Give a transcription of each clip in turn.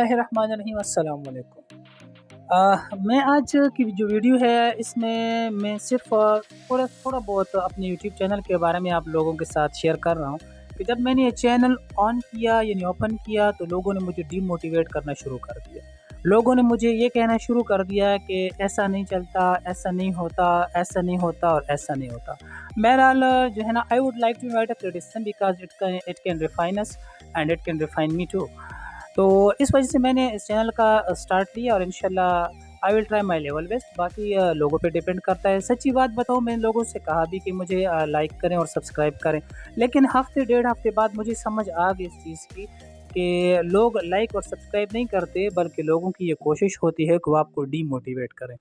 बिस्मिल्लाहिर्रहमानिर्रहीम। अस्सलाम वालेकुम। मैं आज की जो वीडियो है इसमें मैं सिर्फ़ थोड़ा थोड़ा बहुत अपने यूट्यूब चैनल के बारे में आप लोगों के साथ शेयर कर रहा हूँ कि जब मैंने ये चैनल ऑन किया यानी ओपन किया तो लोगों ने मुझे डीमोटिवेट करना शुरू कर दिया। लोगों ने मुझे ये कहना शुरू कर दिया कि ऐसा नहीं चलता, ऐसा नहीं होता, ऐसा नहीं होता और ऐसा नहीं होता। बहरहाल जो है ना, I would like to write a criticism because it can refine us and it can refine me too. तो इस वजह से मैंने इस चैनल का स्टार्ट लिया और इंशाल्लाह I will try my level best. बाकी लोगों पे डिपेंड करता है। सच्ची बात बताऊँ, मैंने लोगों से कहा भी कि मुझे लाइक करें और सब्सक्राइब करें, लेकिन हफ्ते डेढ़ हफ्ते बाद मुझे समझ आ गई इस चीज़ की कि लोग लाइक और सब्सक्राइब नहीं करते, बल्कि लोगों की ये कोशिश होती है कि वो आपको डीमोटिवेट करें।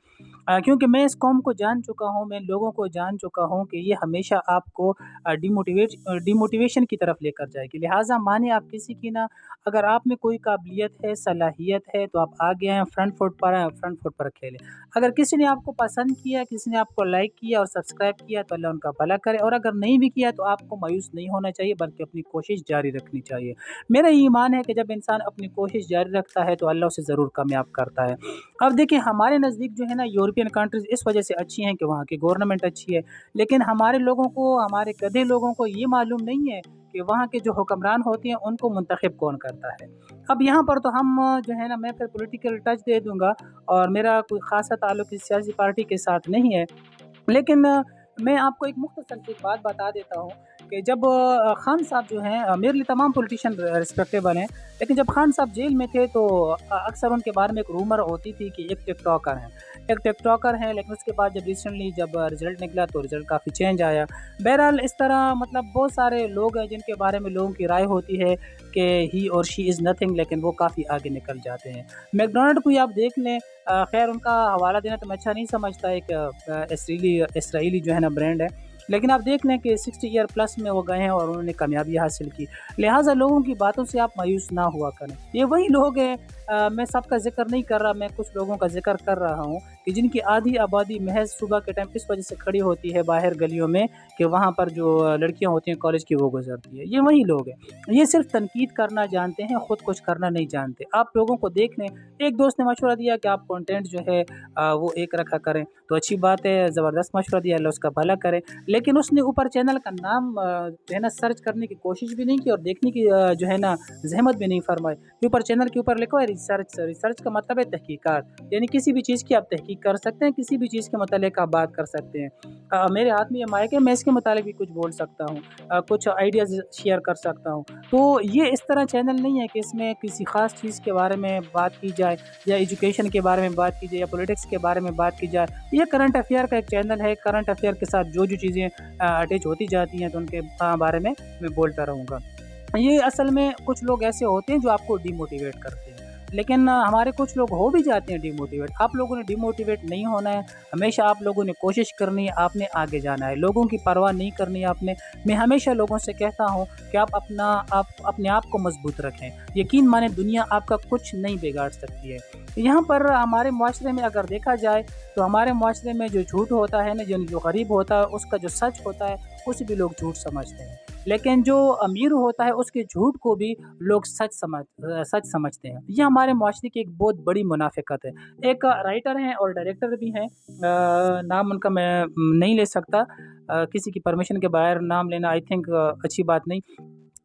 क्योंकि मैं इस कौम को जान चुका हूँ, मैं लोगों को जान चुका हूँ कि ये हमेशा आपको डिमोटिवेशन की तरफ लेकर जाएगी। लिहाजा माने आप किसी की ना, अगर आप में कोई काबिलियत है, सलाहियत है, तो आप आगे आएँ, फ्रंट फुट पर आएँ, फ्रंट फुट पर खेलें। अगर किसी ने आपको पसंद किया, किसी ने आपको लाइक किया और सब्सक्राइब किया तो अल्लाह उनका भला करे, और अगर नहीं भी किया तो आपको मायूस नहीं होना चाहिए, बल्कि अपनी कोशिश जारी रखनी चाहिए। मेरा ये ईमान है कि जब इंसान अपनी कोशिश जारी रखता है तो अल्लाह उसे ज़रूर कामयाब करता है। अब देखिए, हमारे नज़दीक जो है ना, यूरोपियन कंट्रीज़ इस वजह से अच्छी हैं कि वहाँ की गवर्नमेंट अच्छी है, लेकिन हमारे लोगों को, हमारे गधे लोगों को ये मालूम नहीं है कि वहाँ के जो हुक्मरान होते हैं उनको मुंतखब कौन करता है। अब यहाँ पर तो हम जो है ना, मैं फिर पॉलिटिकल टच दे दूँगा और मेरा कोई ख़ासा ताल्लुक किसी सियासी पार्टी के साथ नहीं है। लेकिन मैं आपको एक मुख्तसर सी बात बता देता हूँ कि जब खान साहब जो हैं, मेरे लिए तमाम पॉलिटिशियन रिस्पेक्टेबल हैं, लेकिन जब खान साहब जेल में थे तो अक्सर उनके बारे में एक रूमर होती थी कि एक टिकटॉकर हैं, लेकिन उसके बाद जब रिसेंटली जब रिज़ल्ट निकला तो रिज़ल्ट काफ़ी चेंज आया। बहरहाल इस तरह मतलब बहुत सारे लोग हैं जिनके बारे में लोगों की राय होती है कि ही और शी इज़ नथिंग, लेकिन वो काफ़ी आगे निकल जाते हैं। मैकडॉनल्ड को ही आप देख लें, खैर उनका हवाला देना तो मैं अच्छा नहीं समझता, एक इसराइली जो है ना ब्रांड है, लेकिन आप देख लें कि 60 ईयर प्लस में वो गए हैं और उन्होंने कामयाबी हासिल की। लिहाजा लोगों की बातों से आप मायूस ना हुआ करें। ये वही लोग हैं, मैं सबका ज़िक्र नहीं कर रहा, मैं कुछ लोगों का ज़िक्र कर रहा हूँ कि जिनकी आधी आबादी महज़ सुबह के टाइम इस वजह से खड़ी होती है बाहर गलियों में कि वहाँ पर जो लड़कियाँ होती हैं कॉलेज की वो गुज़रती है। ये वही लोग हैं। ये सिर्फ़ तनकीद करना जानते हैं, खुद कुछ करना नहीं जानते। आप लोगों को देख लें, एक दोस्त ने मशवरा दिया कि आप कंटेंट जो है वो एक रखा करें, तो अच्छी बात है, ज़बरदस्त मशवरा दिया, अल्लाह उसका भला करे। लेकिन उसने ऊपर चैनल का नाम जो है ना सर्च करने की कोशिश भी नहीं की और देखने की जो है ना ज़हमत भी नहीं फरमाई। कि ऊपर चैनल के ऊपर लिखा है रिसर्च। रिसर्च का मतलब है तहकीकात, यानी किसी भी चीज़ की आप तहकीक कर सकते हैं, किसी भी चीज़ के मुतालिक आप बात कर सकते हैं। मेरे हाथ में ये माइक है, मैं इसके मुतालिक भी कुछ बोल सकता हूँ, कुछ आइडियाज़ शेयर कर सकता हूँ। तो ये इस तरह चैनल नहीं है कि इसमें किसी ख़ास चीज़ के बारे में बात की जाए, या एजुकेशन के बारे में बात की जाए, या पॉलिटिक्स के बारे में बात की जाए। ये करंट अफेयर का एक चैनल है, करंट अफेयर के साथ जो चीज़ें अटैच होती जाती हैं तो उनके बारे में मैं बोलता रहूँगा। ये असल में कुछ लोग ऐसे होते हैं जो आपको डिमोटिवेट करते हैं, लेकिन हमारे कुछ लोग हो भी जाते हैं डिमोटिवेट। आप लोगों ने डिमोटिवेट नहीं होना है, हमेशा आप लोगों ने कोशिश करनी है, आपने आगे जाना है, लोगों की परवाह नहीं करनी है आपने। मैं हमेशा लोगों से कहता हूँ कि आप अपने आप को मजबूत रखें। यकीन माने, दुनिया आपका कुछ नहीं बिगाड़ सकती है। यहाँ पर हमारे मुआशरे में अगर देखा जाए तो हमारे मुआशरे में जो झूठ होता है ना, जो गरीब होता है उसका जो सच होता है उसे भी लोग झूठ समझते हैं, लेकिन जो अमीर होता है उसके झूठ को भी लोग सच समझते हैं। ये हमारे मुआशरे की एक बहुत बड़ी मुनाफ़िकत है। एक राइटर हैं और डायरेक्टर भी हैं, नाम उनका मैं नहीं ले सकता, किसी की परमिशन के बगैर नाम लेना आई थिंक अच्छी बात नहीं।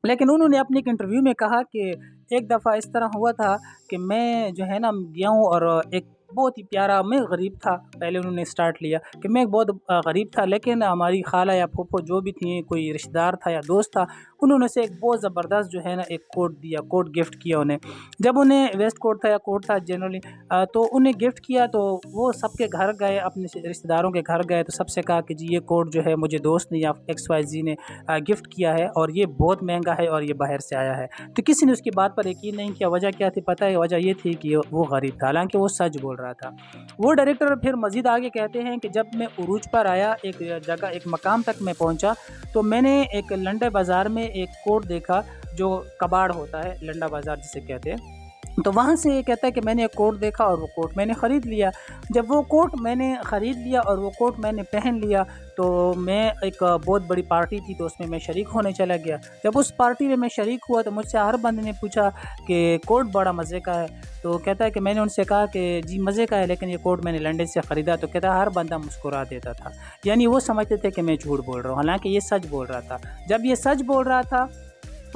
लेकिन उन्होंने अपने एक इंटरव्यू में कहा कि एक दफ़ा इस तरह हुआ था कि मैं जो है ना गया हूँ और एक बहुत ही प्यारा, मैं गरीब था, पहले उन्होंने स्टार्ट लिया कि मैं बहुत गरीब था, लेकिन हमारी खाला या फूफो जो भी थी, कोई रिश्तेदार था या दोस्त था, उन्होंने से एक बहुत ज़बरदस्त जो है ना एक कोट दिया, कोट गिफ्ट किया उन्हें। जब उन्हें वेस्ट कोट था या कोट था जनरली, तो उन्हें गिफ्ट किया तो वो सबके घर गए, अपने रिश्तेदारों के घर गए, तो सबसे कहा कि जी ये कोट जो है मुझे दोस्त ने या XYZ ने गिफ्ट किया है और ये बहुत महंगा है और ये बाहर से आया है। तो किसी ने उसकी बात पर यकीन नहीं किया। वजह क्या थी पता है? वजह ये थी कि वो गरीब था, हालांकि वो सच बोल रहा था। वो डायरेक्टर फिर मज़ीद आगे कहते हैं कि जब मैं उरूज पर आया, एक जगह, एक मकाम तक मैं पहुंचा, तो मैंने एक लंडे बाज़ार में एक कोट देखा, जो कबाड़ होता है, लंडा बाज़ार जिसे कहते हैं। تو وہاں سے یہ کہتا ہے کہ میں نے ایک کوٹ دیکھا اور وہ کوٹ میں نے خرید لیا۔ جب وہ کوٹ میں نے خرید لیا اور وہ کوٹ میں نے پہن لیا تو میں ایک بہت بڑی پارٹی تھی تو اس میں شریک ہونے چلا گیا۔ جب اس پارٹی میں شریک ہوا تو مجھ سے ہر بندے نے پوچھا کہ کوٹ بڑا مزے کا ہے، تو کہتا ہے کہ میں نے ان سے کہا کہ جی مزے کا ہے لیکن یہ کوٹ میں نے لنڈن سے خریدا، تو کہتا ہے ہر بندہ مسکرا دیتا تھا، یعنی وہ سمجھتے تھے کہ میں جھوٹ بول رہا ہوں، حالانکہ یہ سچ بول رہا تھا۔ جب یہ سچ بول رہا تھا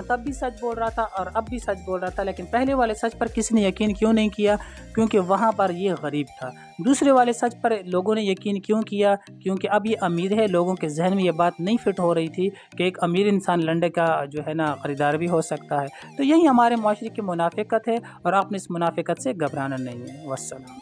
تب بھی سچ بول رہا تھا اور اب بھی سچ بول رہا تھا، لیکن پہلے والے سچ پر کسی نے یقین کیوں نہیں کیا؟ کیونکہ وہاں پر یہ غریب تھا۔ دوسرے والے سچ پر لوگوں نے یقین کیوں کیا؟ کیونکہ اب یہ امیر ہے، لوگوں کے ذہن میں یہ بات نہیں فٹ ہو رہی تھی کہ ایک امیر انسان لنڈن کا جو ہے نا خریدار بھی ہو سکتا ہے۔ تو یہی ہمارے معاشرے کی منافقت ہے اور آپ نے اس منافقت سے گھبرانا نہیں ہے۔ والسلام۔